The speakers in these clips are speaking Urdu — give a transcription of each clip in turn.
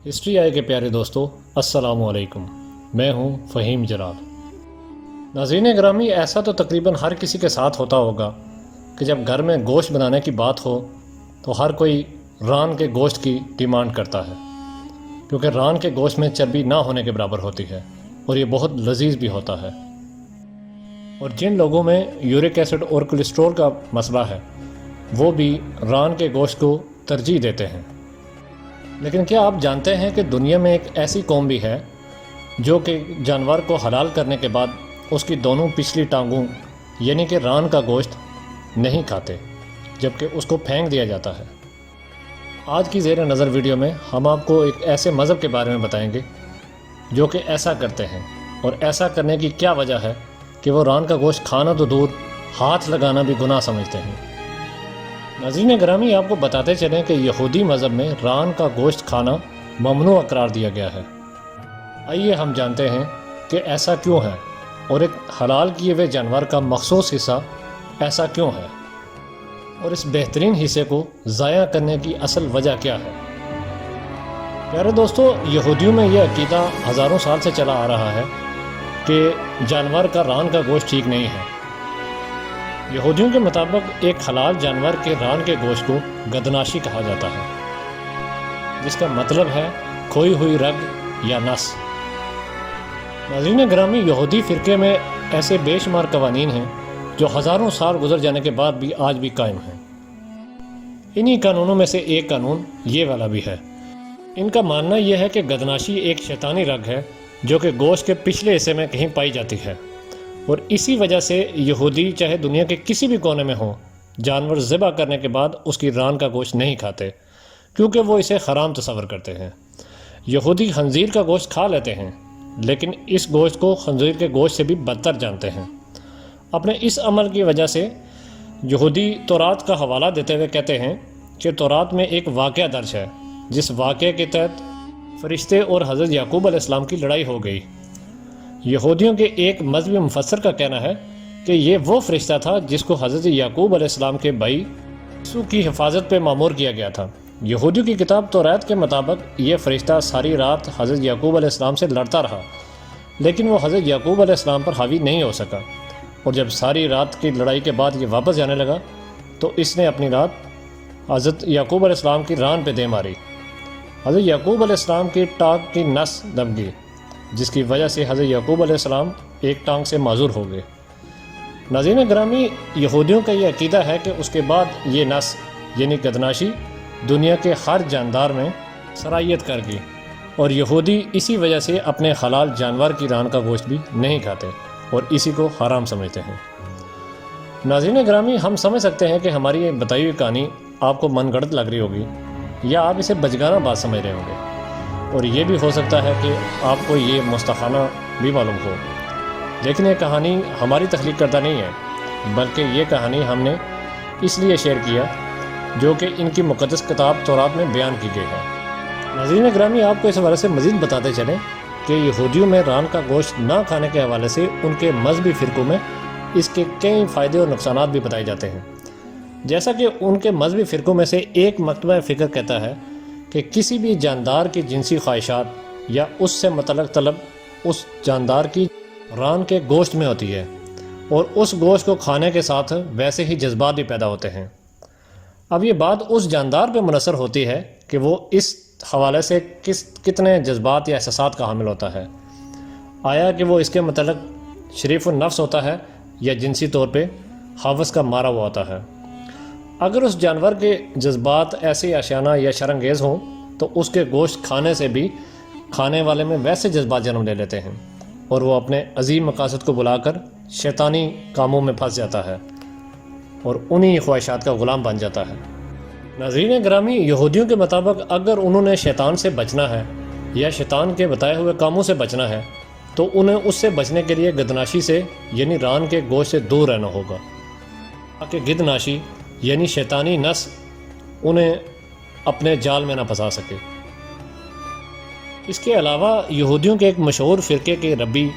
ہسٹری آئی کے پیارے دوستو، السلام علیکم۔ میں ہوں فہیم جلال۔ ناظرین گرامی، ایسا تو تقریباً ہر کسی کے ساتھ ہوتا ہوگا کہ جب گھر میں گوشت بنانے کی بات ہو تو ہر کوئی ران کے گوشت کی ڈیمانڈ کرتا ہے، کیونکہ ران کے گوشت میں چربی نہ ہونے کے برابر ہوتی ہے اور یہ بہت لذیذ بھی ہوتا ہے۔ اور جن لوگوں میں یورک ایسڈ اور کولیسٹرول کا مسئلہ ہے وہ بھی ران کے گوشت کو ترجیح دیتے ہیں۔ لیکن کیا آپ جانتے ہیں کہ دنیا میں ایک ایسی قوم بھی ہے جو کہ جانور کو حلال کرنے کے بعد اس کی دونوں پچھلی ٹانگوں یعنی کہ ران کا گوشت نہیں کھاتے، جبکہ اس کو پھینک دیا جاتا ہے؟ آج کی زیر نظر ویڈیو میں ہم آپ کو ایک ایسے مذہب کے بارے میں بتائیں گے جو کہ ایسا کرتے ہیں، اور ایسا کرنے کی کیا وجہ ہے کہ وہ ران کا گوشت کھانا تو دور، ہاتھ لگانا بھی گناہ سمجھتے ہیں۔ ناظرین گرامی، آپ کو بتاتے چلیں کہ یہودی مذہب میں ران کا گوشت کھانا ممنوع قرار دیا گیا ہے۔ آئیے ہم جانتے ہیں کہ ایسا کیوں ہے، اور ایک حلال کیے ہوئے جانور کا مخصوص حصہ ایسا کیوں ہے، اور اس بہترین حصے کو ضائع کرنے کی اصل وجہ کیا ہے۔ پیارے دوستو، یہودیوں میں یہ عقیدہ ہزاروں سال سے چلا آ رہا ہے کہ جانور کا ران کا گوشت ٹھیک نہیں ہے۔ یہودیوں کے مطابق ایک حلال جانور کے ران کے گوشت کو گدناشی کہا جاتا ہے، جس کا مطلب ہے کھوئی ہوئی رگ یا نس۔ ناظرین گرامی، یہودی فرقے میں ایسے بے شمار قوانین ہیں جو ہزاروں سال گزر جانے کے بعد بھی آج بھی قائم ہیں۔ انہی قانونوں میں سے ایک قانون یہ والا بھی ہے۔ ان کا ماننا یہ ہے کہ گدناشی ایک شیطانی رگ ہے جو کہ گوشت کے پچھلے حصے میں کہیں پائی جاتی ہے، اور اسی وجہ سے یہودی چاہے دنیا کے کسی بھی کونے میں ہوں، جانور ذبح کرنے کے بعد اس کی ران کا گوشت نہیں کھاتے، کیونکہ وہ اسے حرام تصور کرتے ہیں۔ یہودی خنزیر کا گوشت کھا لیتے ہیں، لیکن اس گوشت کو خنزیر کے گوشت سے بھی بدتر جانتے ہیں۔ اپنے اس عمل کی وجہ سے یہودی تورات کا حوالہ دیتے ہوئے کہتے ہیں کہ تورات میں ایک واقعہ درج ہے جس واقعے کے تحت فرشتے اور حضرت یعقوب علیہ السلام کی لڑائی ہو گئی۔ یہودیوں کے ایک مذہبی مفسر کا کہنا ہے کہ یہ وہ فرشتہ تھا جس کو حضرت یعقوب علیہ السلام کے بھائی یسوع کی حفاظت پہ مامور کیا گیا تھا۔ یہودیوں کی کتاب توریت کے مطابق یہ فرشتہ ساری رات حضرت یعقوب علیہ السلام سے لڑتا رہا، لیکن وہ حضرت یعقوب علیہ السلام پر حاوی نہیں ہو سکا، اور جب ساری رات کی لڑائی کے بعد یہ واپس جانے لگا تو اس نے اپنی رات حضرت یعقوب علیہ السلام کی ران پہ دے ماری۔ حضرت یعقوب علیہ السلام کی ٹانگ کی نس دب گئی، جس کی وجہ سے حضرت یعقوب علیہ السلام ایک ٹانگ سے معذور ہو گئے۔ ناظرین گرامی، یہودیوں کا یہ عقیدہ ہے کہ اس کے بعد یہ نس یعنی گدناشی دنیا کے ہر جاندار میں سرایت کر گئی، اور یہودی اسی وجہ سے اپنے حلال جانور کی ران کا گوشت بھی نہیں کھاتے اور اسی کو حرام سمجھتے ہیں۔ ناظرین گرامی، ہم سمجھ سکتے ہیں کہ ہماری یہ بتائی ہوئی کہانی آپ کو من گھڑت لگ رہی ہوگی، یا آپ اسے بچگانہ بات سمجھ رہے ہوں گے، اور یہ بھی ہو سکتا ہے کہ آپ کو یہ مستحانہ بھی معلوم ہو۔ لیکن یہ کہانی ہماری تخلیق کردہ نہیں ہے، بلکہ یہ کہانی ہم نے اس لیے شیئر کیا جو کہ ان کی مقدس کتاب تورات میں بیان کی گئی ہے۔ ناظرین گرامی، آپ کو اس حوالے سے مزید بتاتے چلیں کہ یہودیوں میں ران کا گوشت نہ کھانے کے حوالے سے ان کے مذہبی فرقوں میں اس کے کئی فائدے اور نقصانات بھی بتائے جاتے ہیں۔ جیسا کہ ان کے مذہبی فرقوں میں سے ایک مکتبہ فکر کہتا ہے کہ کسی بھی جاندار کی جنسی خواہشات یا اس سے متعلق طلب اس جاندار کی ران کے گوشت میں ہوتی ہے، اور اس گوشت کو کھانے کے ساتھ ویسے ہی جذبات بھی پیدا ہوتے ہیں۔ اب یہ بات اس جاندار پہ منحصر ہوتی ہے کہ وہ اس حوالے سے کتنے جذبات یا احساسات کا حامل ہوتا ہے۔ آیا کہ وہ اس کے متعلق شریف النفس ہوتا ہے یا جنسی طور پہ حوث کا مارا ہوا ہوتا ہے۔ اگر اس جانور کے جذبات ایسے آشیانہ یا شرانگیز ہوں تو اس کے گوشت کھانے سے بھی کھانے والے میں ویسے جذبات جنم لے لیتے ہیں، اور وہ اپنے عظیم مقاصد کو بلا کر شیطانی کاموں میں پھنس جاتا ہے اور انہی خواہشات کا غلام بن جاتا ہے۔ ناظرین گرامی، یہودیوں کے مطابق اگر انہوں نے شیطان سے بچنا ہے یا شیطان کے بتائے ہوئے کاموں سے بچنا ہے تو انہیں اس سے بچنے کے لیے گدناشی سے یعنی ران کے گوشت سے دور رہنا ہوگا، تاکہ گدناشی یعنی شیطانی نس انہیں اپنے جال میں نہ پھنسا سکے۔ اس کے علاوہ یہودیوں کے ایک مشہور فرقے کے ربی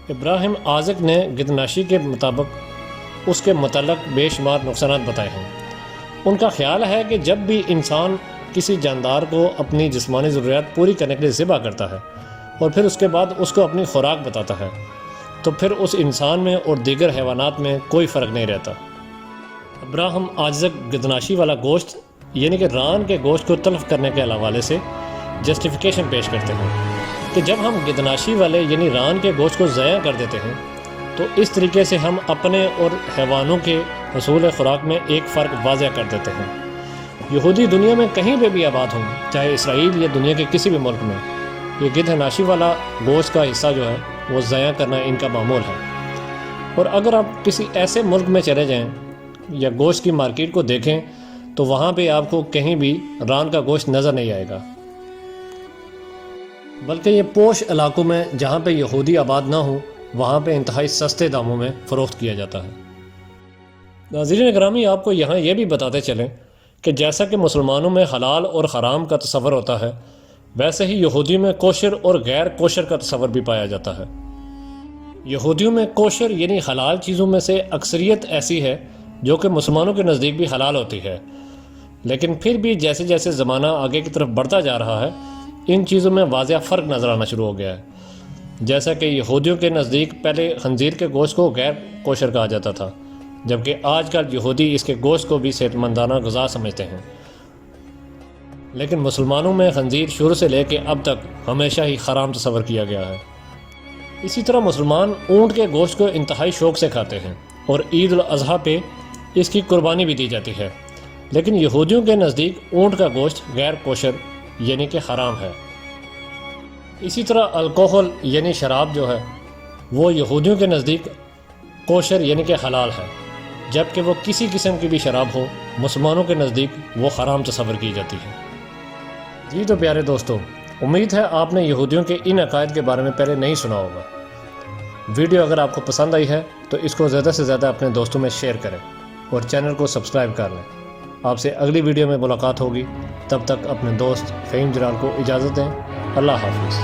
ابراہیم آزق نے گدناشی کے مطابق اس کے متعلق بے شمار نقصانات بتائے ہیں۔ ان کا خیال ہے کہ جب بھی انسان کسی جاندار کو اپنی جسمانی ضروریات پوری کرنے کے لیے ذبح کرتا ہے اور پھر اس کے بعد اس کو اپنی خوراک بتاتا ہے، تو پھر اس انسان میں اور دیگر حیوانات میں کوئی فرق نہیں رہتا۔ ابراہم عاجزک گدناشی والا گوشت یعنی کہ ران کے گوشت کو تلف کرنے کے حوالے سے جسٹیفیکیشن پیش کرتے ہیں کہ جب ہم گدناشی والے یعنی ران کے گوشت کو ضائع کر دیتے ہیں تو اس طریقے سے ہم اپنے اور حیوانوں کے حصول خوراک میں ایک فرق واضح کر دیتے ہیں۔ یہودی دنیا میں کہیں پہ بھی آباد ہوں، چاہے اسرائیل یا دنیا کے کسی بھی ملک میں، یہ گدناشی والا گوشت کا حصہ جو ہے وہ ضائع کرنا ان کا معمول ہے۔ اور اگر آپ کسی ایسے ملک میں چلے جائیں یا گوشت کی مارکیٹ کو دیکھیں تو وہاں پہ آپ کو کہیں بھی ران کا گوشت نظر نہیں آئے گا، بلکہ یہ پوش علاقوں میں جہاں پہ یہودی آباد نہ ہوں وہاں پہ انتہائی سستے داموں میں فروخت کیا جاتا ہے۔ ناظرین گرامی، آپ کو یہاں یہ بھی بتاتے چلیں کہ جیسا کہ مسلمانوں میں حلال اور حرام کا تصور ہوتا ہے، ویسے ہی یہودیوں میں کوشر اور غیر کوشر کا تصور بھی پایا جاتا ہے۔ یہودیوں میں کوشر یعنی حلال چیزوں میں سے اکثریت ایسی ہے جو کہ مسلمانوں کے نزدیک بھی حلال ہوتی ہے، لیکن پھر بھی جیسے جیسے زمانہ آگے کی طرف بڑھتا جا رہا ہے ان چیزوں میں واضح فرق نظر آنا شروع ہو گیا ہے۔ جیسا کہ یہودیوں کے نزدیک پہلے خنزیر کے گوشت کو غیر کوشر کہا جاتا تھا، جبکہ آج کل یہودی اس کے گوشت کو بھی صحت مندانہ غذا سمجھتے ہیں، لیکن مسلمانوں میں خنزیر شروع سے لے کے اب تک ہمیشہ ہی حرام تصور کیا گیا ہے۔ اسی طرح مسلمان اونٹ کے گوشت کو انتہائی شوق سے کھاتے ہیں اور عید الاضحیٰ پہ اس کی قربانی بھی دی جاتی ہے، لیکن یہودیوں کے نزدیک اونٹ کا گوشت غیر کوشر یعنی کہ حرام ہے۔ اسی طرح الکوہل یعنی شراب جو ہے وہ یہودیوں کے نزدیک کوشر یعنی کہ حلال ہے، جبکہ وہ کسی قسم کی بھی شراب ہو مسلمانوں کے نزدیک وہ حرام تصور کی جاتی ہے۔ جی تو پیارے دوستو، امید ہے آپ نے یہودیوں کے ان عقائد کے بارے میں پہلے نہیں سنا ہوگا۔ ویڈیو اگر آپ کو پسند آئی ہے تو اس کو زیادہ سے زیادہ اپنے دوستوں میں شیئر کریں اور چینل کو سبسکرائب کر لیں۔ آپ سے اگلی ویڈیو میں ملاقات ہوگی، تب تک اپنے دوست فہیم جلال کو اجازت دیں۔ اللہ حافظ۔